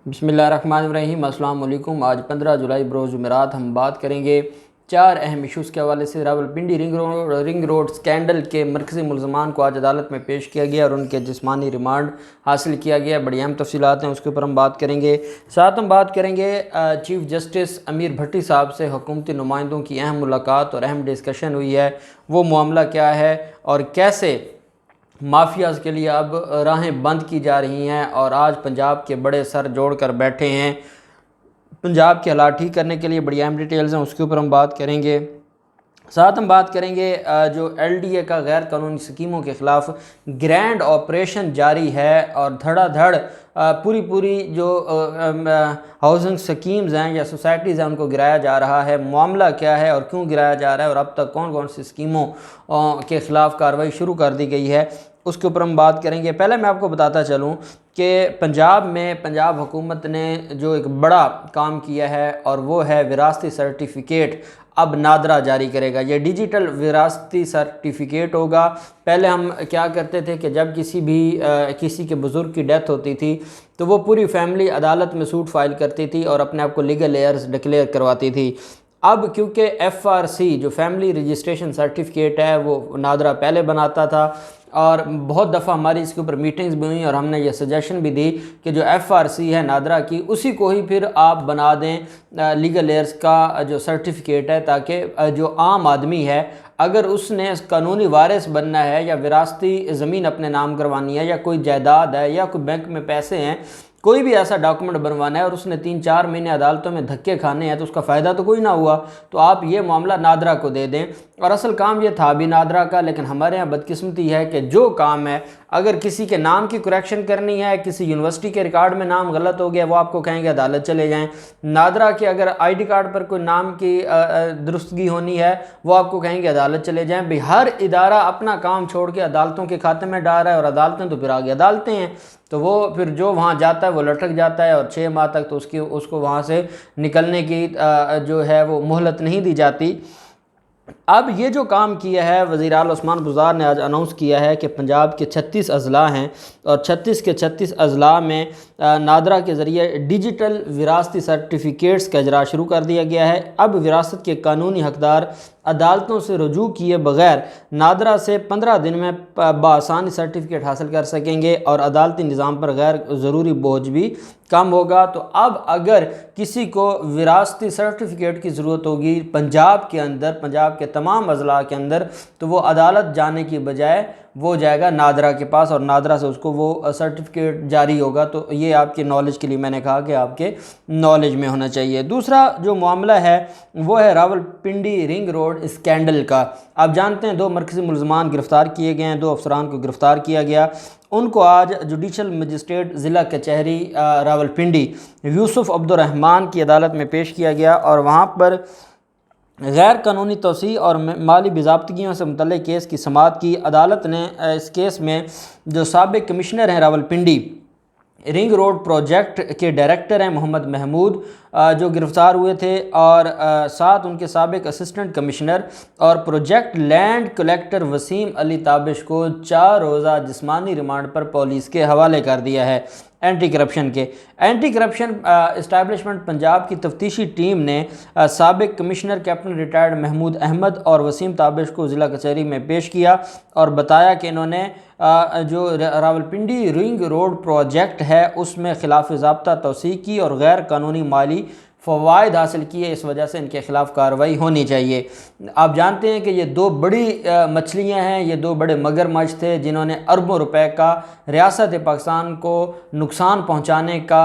बिस्मिल्लाहिर्रहमानिर्रहीम। अस्सलाम वालेकुम। आज 15 जुलाई बरोज़ जुमेरात हम बात करेंगे 4 अहम इशूज़ के हवाले से। रावलपिंडी रिंग रोड स्कैंडल के मरकज़ी मुल्ज़मान को आज अदालत में पेश किया गया और उनके जिस्मानी रिमांड हासिल किया गया। बड़ी अहम तफसीलात हैं, उसके ऊपर हम बात करेंगे। साथ हम बात करेंगे चीफ़ जस्टिस अमीर भट्टी साहब से हुकूमती नुमाइंदों की अहम मुलाकात और अहम डिस्कशन हुई है, वो मामला क्या है और कैसे माफियाज़ के लिए अब राहें बंद की जा रही हैं और आज पंजाब के बड़े सर जोड़ कर बैठे हैं पंजाब के हालात ठीक करने के लिए। बड़ी अहम डिटेल्स हैं, उसके ऊपर हम बात करेंगे। साथ हम बात करेंगे जो एलडीए का गैर कानूनी स्कीमों के ख़िलाफ़ ग्रैंड ऑपरेशन जारी है और धड़ाधड़ पूरी जो हाउसिंग स्कीम्स हैं या सोसाइटीज़ हैं उनको गिराया जा रहा है। मामला क्या है और क्यों गिराया जा रहा है और अब तक कौन कौन सी स्कीमों के ख़िलाफ़ कार्रवाई शुरू कर दी गई है, उसके ऊपर हम बात करेंगे। पहले मैं आपको बताता चलूँ कि पंजाब हुकूमत ने जो एक बड़ा काम किया है और वो है विरासती सर्टिफिकेट अब नादरा जारी करेगा। ये डिजिटल विरासती सर्टिफिकेट होगा। पहले हम क्या करते थे कि जब किसी के बुज़ुर्ग की डेथ होती थी तो वो पूरी फैमिली अदालत में सूट फाइल करती थी और अपने आप को लीगल एयर्स डिक्लेयर करवाती थी। अब क्योंकि एफआरसी जो फैमिली रजिस्ट्रेशन सर्टिफिकेट है वो नादरा पहले बनाता था और बहुत दफ़ा हमारी इसके ऊपर मीटिंग्स भी हुई और हमने ये सजेशन भी दी कि जो एफआरसी है नादरा की उसी को ही फिर आप बना दें लीगल एयर्स का जो सर्टिफिकेट है, ताकि जो आम आदमी है अगर उसने कानूनी वारिस बनना है या विरासती ज़मीन अपने नाम करवानी है या कोई जायदाद है या कोई बैंक में पैसे हैं, कोई भी ऐसा डॉक्यूमेंट बनवाना है और उसने 3-4 महीने अदालतों में धक्के खाने हैं तो उसका फ़ायदा तो कोई ना हुआ। तो आप ये मामला नादरा को दे दें। और असल काम ये था भी नादरा का, लेकिन हमारे यहाँ बदकिस्मती है कि जो काम है अगर किसी के नाम की करेक्शन करनी है, किसी यूनिवर्सिटी के रिकॉर्ड में नाम गलत हो गया, वो आपको कहेंगे अदालत चले जाएँ। नादरा के अगर आईडी कार्ड पर कोई नाम की दुरुस्तगी होनी है वो आपको कहेंगे अदालत चले जाएँ। भाई हर इदारा अपना काम छोड़ के अदालतों के खाते में डाल रहा है और अदालतें तो फिर आगे अदालतें हैं, तो वो फिर जो वहाँ जाता है वो लटक जाता है और 6 माह तक तो उसको वहाँ से निकलने की जो है वो मोहलत नहीं दी जाती। अब ये जो काम किया है वज़ीर आला उस्मान बुज़दार ने आज अनाउंस किया है कि पंजाब के 36 अज़ला हैं और 36 के 36 अज़ला में नादरा के ज़रिए डिजिटल विरासती सर्टिफिकेट्स का इजरा शुरू कर दिया गया है। अब विरासत के कानूनी हकदार अदालतों से रुजू किए बगैर नादरा से 15 दिन में बआसानी सर्टिफिकेट हासिल कर सकेंगे और अदालती निज़ाम पर गैर ज़रूरी बोझ भी कम होगा। तो अब अगर किसी को विरासती सर्टिफिकेट की ज़रूरत होगी पंजाब के अंदर, पंजाब के तमाम अज़ला के अंदर, तो वो अदालत जाने की बजाय वो जाएगा नादरा के पास और नादरा से उसको वो सर्टिफिकेट जारी होगा। तो ये आपके नॉलेज के लिए मैंने कहा कि आपके नॉलेज में होना चाहिए। दूसरा जो मामला है वो है रावलपिंडी रिंग रोड स्कैंडल का। आप जानते हैं 2 मरकज़ी मुल्ज़मान गिरफ़्तार किए गए हैं, 2 अफसरान को गिरफ़्तार किया गया। उनको आज जुडिशल मजिस्ट्रेट ज़िला कचहरी रावलपिंडी यूसुफ अब्दुर्रहमान की अदालत में पेश किया गया और वहाँ पर गैर कानूनी तोसी और माली बेज़ाब्तगियों से मुतल्लिक़ केस की समाअत की। अदालत ने इस केस में जो साबिक़ कमिश्नर हैं रावलपिंडी रिंग रोड प्रोजेक्ट के डायरेक्टर हैं मोहम्मद महमूद जो गिरफ़्तार हुए थे और साथ उनके साबिक़ असिस्टेंट कमिश्नर और project land collector Wasim Ali Tabish को 4 रोज़ा जिस्मानी रिमांड पर पुलिस के हवाले कर दिया है। एंटी करप्शन इस्टेब्लिशमेंट पंजाब की तफ्तीशी टीम ने साबिक़ commissioner captain retired Mahmood Ahmed और वसीम ताबिश को ज़िला कचहरी में पेश किया और बताया कि इन्होंने जो रावलपिंडी रिंग रोड प्रोजेक्ट है उसमें खिलाफ ज़ाब्ता तौसीक़ की और गैर कानूनी माली फ़वाइद हासिल किए, इस वजह से इनके ख़िलाफ़ कार्रवाई होनी चाहिए। आप जानते हैं कि ये 2 बड़ी मछलियां हैं, ये 2 बड़े मगरमच्छ थे जिन्होंने अरबों रुपए का रियासत पाकिस्तान को नुकसान पहुंचाने का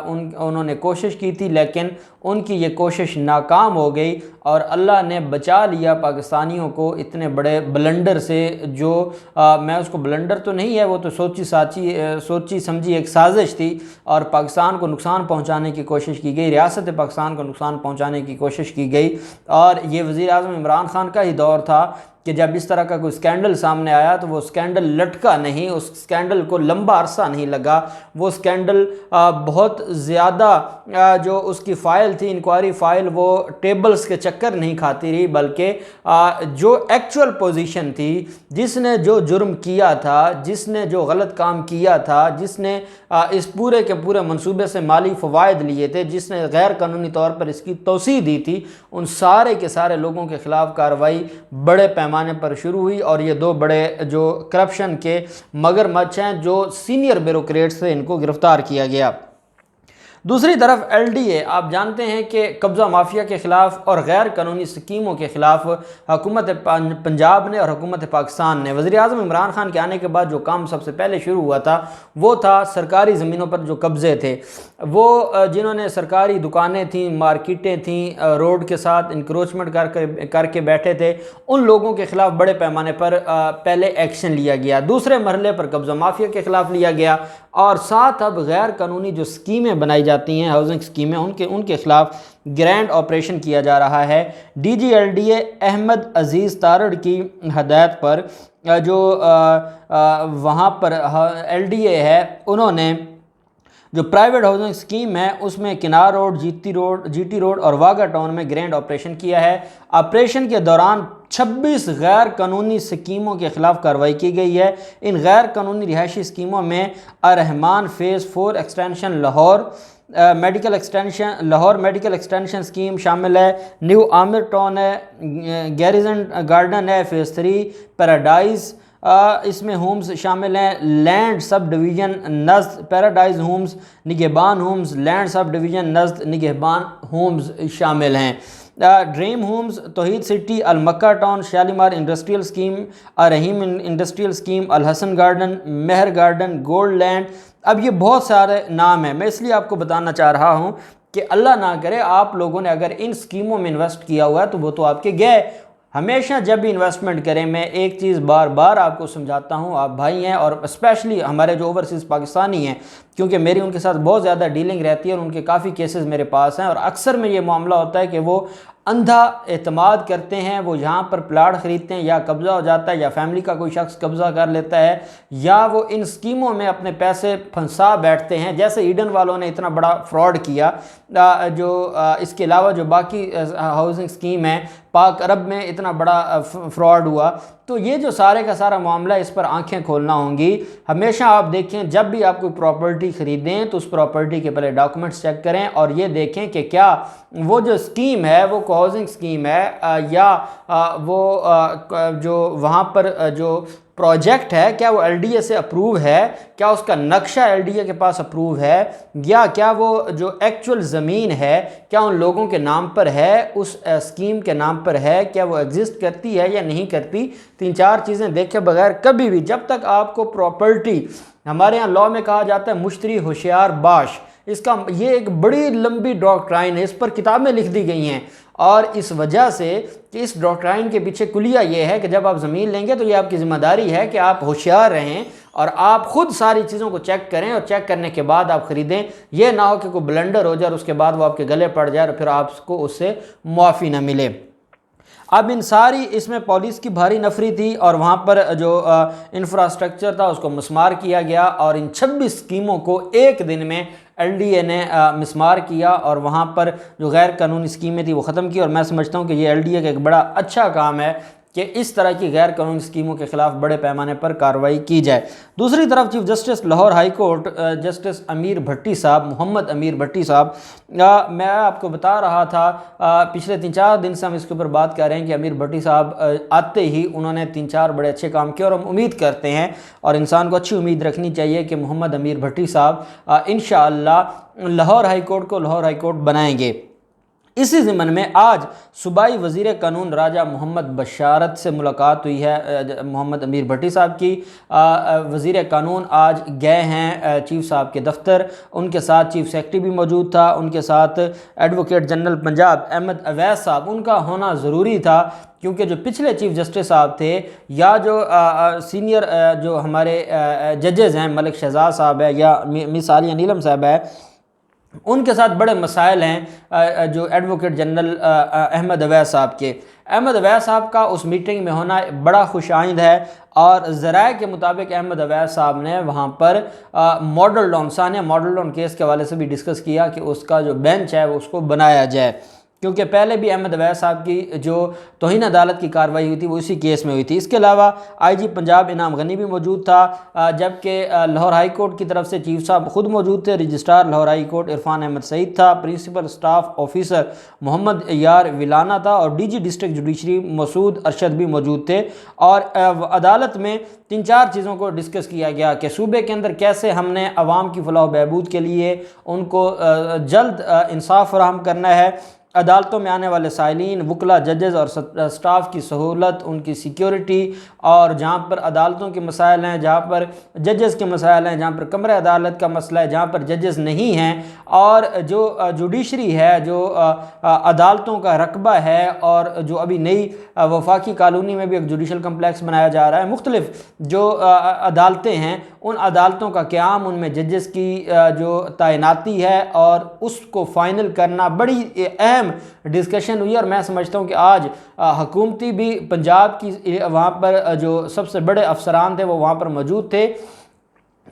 उन्होंने कोशिश की थी, लेकिन उनकी ये कोशिश नाकाम हो गई और अल्लाह ने बचा लिया पाकिस्तानियों को इतने बड़े ब्लंडर से। जो मैं उसको ब्लंडर तो नहीं है, वो तो सोची समझी एक साजिश थी और पाकिस्तान को नुकसान पहुंचाने की कोशिश की गई, रियासत पाकिस्तान को नुकसान पहुंचाने की कोशिश की गई। और ये वज़ीर आज़म इमरान खान का ही दौर था कि जब इस तरह का कोई स्कैंडल सामने आया तो वो स्कैंडल लटका नहीं, उस स्कैंडल को लंबा अरसा नहीं लगा। वो स्कैंडल बहुत ज़्यादा जो उसकी फ़ाइल थी, इंक्वायरी फ़ाइल, वो टेबल्स के चक्कर नहीं खाती रही, बल्कि जो एक्चुअल पोजीशन थी, जिसने जो जुर्म किया था, जिसने जो गलत काम किया था, जिसने इस पूरे के पूरे मंसूबे से माली फ़वायद लिए थे, जिसने गैर कानूनी तौर पर इसकी तौसीह दी थी, उन सारे के सारे लोगों के ख़िलाफ़ कार्रवाई बड़े पैमाने पर शुरू हुई। और ये दो बड़े जो करप्शन के मगरमच्छ हैं, जो सीनियर ब्यूरोक्रेट्स थे, इनको गिरफ्तार किया गया। दूसरी तरफ LDA, आप जानते हैं कि कब्ज़ा माफिया के ख़िलाफ़ और गैर कानूनी स्कीमों के ख़िलाफ़ हुकूमत पंजाब ने और हुकूमत पाकिस्तान ने वज़ीर आज़म इमरान खान के आने के बाद जो काम सबसे पहले शुरू हुआ था वो था सरकारी ज़मीनों पर जो कब्ज़े थे, वो जिन्होंने सरकारी दुकानें थीं, मार्केटें थीं, रोड के साथ इंक्रोचमेंट करके बैठे थे, उन लोगों के ख़िलाफ़ बड़े पैमाने पर पहले एक्शन लिया गया। दूसरे मरहले पर कब्ज़ा माफिया के ख़िलाफ़ लिया गया, और साथ अब गैर कानूनी जो स्कीमें बनाई जाती हैं, हाउसिंग स्कीमें, उनके ख़िलाफ़ ग्रैंड ऑपरेशन किया जा रहा है। DG LDA अहमद अजीज़ तारड़ की हदायत पर जो वहाँ पर LDA है, उन्होंने जो प्राइवेट हाउसिंग स्कीम है उसमें किनार रोड, GT रोड और वाघा टाउन में ग्रैंड ऑपरेशन किया है। ऑपरेशन के दौरान 26 गैर कानूनी स्कीमों के ख़िलाफ़ कार्रवाई की गई है। इन गैर कानूनी रिहायशी स्कीमों में Rehman phase 4 extension Lahore medical extension scheme शामिल है, न्यू आमिर टाउन है, गैरिजन गार्डन है, फ़ेज़ 3 पैराडाइज़, इसमें होम्स शामिल हैं, लैंड सब डिवीज़न नज़द paradise homes, Nigehban homes, land sub division नज़द निगहबान होम्स शामिल हैं। Dream homes, Tauheed city, Almakka town, Shalimar industrial scheme, Rahim industrial scheme, Al Hasan garden, Mehar garden, gold land. अब ये बहुत सारे नाम हैं, मैं इसलिए आपको बताना चाह रहा हूँ कि अल्लाह ना करे आप लोगों ने अगर इन स्कीमों में इन्वेस्ट किया हुआ है तो वो तो आपके गए। हमेशा जब भी इन्वेस्टमेंट करें, मैं एक चीज़ बार बार आपको समझाता हूँ, आप भाई हैं और स्पेशली हमारे जो ओवरसीज़ पाकिस्तानी हैं, क्योंकि मेरी उनके साथ बहुत ज़्यादा डीलिंग रहती है और उनके काफ़ी केसेस मेरे पास हैं, और अक्सर में ये मामला होता है कि वो अंधा एतमाद करते हैं, वो यहाँ पर प्लाट ख़रीदते हैं, या कब्ज़ा हो जाता है, या फैमिली का कोई शख्स कब्ज़ा कर लेता है, या वो इन स्कीमों में अपने पैसे फंसा बैठते हैं। जैसे ईडन वालों ने इतना बड़ा फ्रॉड किया, जो इसके अलावा जो बाकी हाउसिंग स्कीम है, पाक अरब में इतना बड़ा फ्रॉड हुआ। तो ये जो सारे का सारा मामला, इस पर आंखें खोलना होंगी। हमेशा आप देखें, जब भी आप कोई प्रॉपर्टी ख़रीदें तो उस प्रॉपर्टी के पहले डॉक्यूमेंट्स चेक करें और ये देखें कि क्या वो जो स्कीम है वो हाउसिंग स्कीम है, या वो जो वहाँ पर जो प्रोजेक्ट है क्या वो LDA से अप्रूव है, क्या उसका नक्शा LDA के पास अप्रूव है, या क्या वो जो एक्चुअल ज़मीन है क्या उन लोगों के नाम पर है, उस स्कीम के नाम पर है, क्या वो एग्जिस्ट करती है या नहीं करती। 3-4 चीज़ें देखे बगैर कभी भी, जब तक आपको प्रॉपर्टी, हमारे यहाँ लॉ में कहा जाता है मुश्तरी होशियार बाश, इसका ये एक बड़ी लंबी डॉक्ट्राइन है, इस पर किताबें लिख दी गई हैं, और इस वजह से कि इस डॉक्ट्राइन के पीछे कुलिया ये है कि जब आप ज़मीन लेंगे तो ये आपकी ज़िम्मेदारी है कि आप होशियार रहें और आप ख़ुद सारी चीज़ों को चेक करें, और चेक करने के बाद आप ख़रीदें। ये ना हो कि कोई ब्लंडर हो जाए और उसके बाद वो आपके गले पड़ जाए और फिर आपको उससे मुआफ़ी ना मिले। अब इन सारी, इसमें पुलिस की भारी नफरी थी और वहाँ पर जो इंफ्रास्ट्रक्चर था उसको मिसमार किया गया, और इन 26 स्कीमों को एक दिन में LDA ने मिसमार किया और वहाँ पर जो गैर कानूनी स्कीमें थी वो ख़त्म की। और मैं समझता हूँ कि ये LDA का एक बड़ा अच्छा काम है कि इस तरह की गैर कानूनी स्कीमों के ख़िलाफ़ बड़े पैमाने पर कार्रवाई की जाए। दूसरी तरफ chief justice Lahore high court justice अमीर भट्टी साहब, मोहम्मद अमीर भट्टी साहब, मैं आपको बता रहा था पिछले 3-4 दिन से हम इसके ऊपर बात कर रहे हैं कि अमीर भट्टी साहब आते ही उन्होंने 3-4 बड़े अच्छे काम किए, और हम उम्मीद करते हैं और इंसान को अच्छी उम्मीद रखनी चाहिए कि मोहम्मद अमीर भट्टी साहब इंशाअल्लाह लाहौर हाई कोर्ट को लाहौर हाई कोर्ट बनाएंगे। इसी ज़िम्मन में आज सूबाई वज़ीर कानून राजा मोहम्मद बशारत से मुलाकात हुई है मोहम्मद अमीर भट्टी साहब की। वज़ीर कानून आज गए हैं चीफ़ साहब के दफ्तर, उनके साथ चीफ़ सेक्रेटरी भी मौजूद था, उनके साथ एडवोकेट जनरल पंजाब अहमद अवैस साहब, उनका होना ज़रूरी था क्योंकि जो पिछले चीफ जस्टिस साहब थे या जो सीनियर जो हमारे जजेज़ हैं, मलिक शहजाद साहब है या मिस आलिया नीलम साहब है, उनके साथ बड़े मसाइल हैं जो एडवोकेट जनरल अहमद अवैस साहब के। अहमद अवैस साहब का उस मीटिंग में होना बड़ा खुशाइंद है और ज़राए के मुताबिक अहमद अवैस साहब ने वहाँ पर model town Sania model town case के हवाले से भी डिस्कस किया कि उसका जो बेंच है वो उसको बनाया जाए, क्योंकि पहले भी अहमद अवैस साहब की जो तौहीन अदालत की कार्रवाई हुई थी वो इसी केस में हुई थी। इसके अलावा आईजी पंजाब इनाम गनी भी मौजूद था, जबकि लाहौर हाई कोर्ट की तरफ से चीफ साहब खुद मौजूद थे, registrar Lahore high court Irfan Ahmed Saeed था, principal staff officer Mohammad Yar Wilana था और DG district judiciary Masood Arshad भी मौजूद थे। और अदालत में 3-4 चीज़ों को डिस्कस किया गया कि सूबे के अंदर कैसे हमने अवाम की फलाह बहबूद के लिए उनको जल्द इंसाफ फराहम करना है, अदालतों में आने वाले साइलिन, वकला, जजेस और स्टाफ की सहूलत, उनकी सिक्योरिटी, और जहाँ पर अदालतों के मसाइल हैं, जहाँ पर जजेस के मसाइल हैं, जहाँ पर कमरे अदालत का मसला है, जहाँ पर जजेस नहीं हैं, और जो जुडिशरी है, जो अदालतों का रकबा है, और जो अभी नई वफाकी कॉलोनी में भी एक जुडिशल कम्प्लेक्स बनाया जा रहा है, मुख्तलिफ जो अदालतें हैं उन अदालतों का क़याम, उनमें जजेस की जो तैनाती है और उसको फ़ाइनल करना बड़ी अहम डिस्कशन हुई। और मैं समझता हूँ कि आज हुकूमती भी पंजाब की वहाँ पर जो सबसे बड़े अफसरान थे वो वहाँ पर मौजूद थे,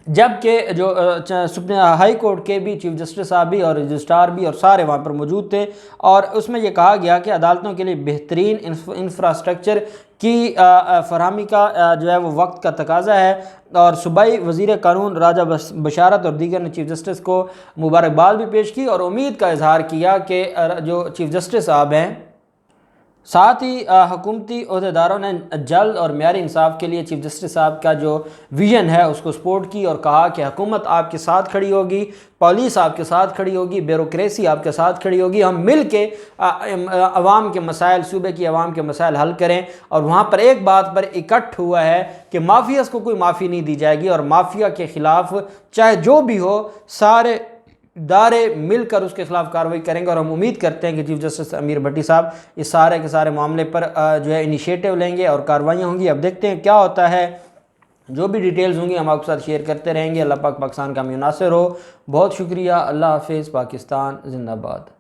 जबकि जो सुप्रीम हाई कोर्ट के भी चीफ जस्टिस साहब भी और रजिस्ट्रार भी और सारे वहाँ पर मौजूद थे। और उसमें यह कहा गया कि अदालतों के लिए बेहतरीन इंफ्रास्ट्रक्चर की फरहमी का जो है वो वक्त का तकाजा है। और सूबाई वज़ीर कानून राजा बशारत और दीगर ने चीफ जस्टिस को मुबारकबाद भी पेश की और उम्मीद का इजहार किया कि जो चीफ जस्टिस साहब हैं, साथ ही हुकूमती अहदेदारों ने जल्द और म्यारी इंसाफ के लिए चीफ जस्टिस साहब का जो विज़न है उसको सपोर्ट की और कहा कि हुकूमत आपके साथ खड़ी होगी, पुलिस आपके साथ खड़ी होगी, ब्यूरोक्रेसी आपके साथ खड़ी होगी, हम मिल के अवाम के मसाइल, सूबे की अवाम के मसाइल हल करें। और वहाँ पर एक बात पर इकट्ठ हुआ है कि माफियाज़ को कोई माफ़ी नहीं दी जाएगी और माफिया के ख़िलाफ़ चाहे जो भी हो सारे दारे मिलकर उसके खिलाफ कार्रवाई करेंगे। और हम उम्मीद करते हैं कि चीफ जस्टिस अमीर भट्टी साहब इस सारे के सारे मामले पर जो है इनिशिएटिव लेंगे और कार्रवाइयाँ होंगी। अब देखते हैं क्या होता है, जो भी डिटेल्स होंगी हम आपके साथ शेयर करते रहेंगे। अल्लाह पाक पाकिस्तान का मुनासिर हो। बहुत शुक्रिया। अल्लाह हाफिज़। पाकिस्तान जिंदाबाद।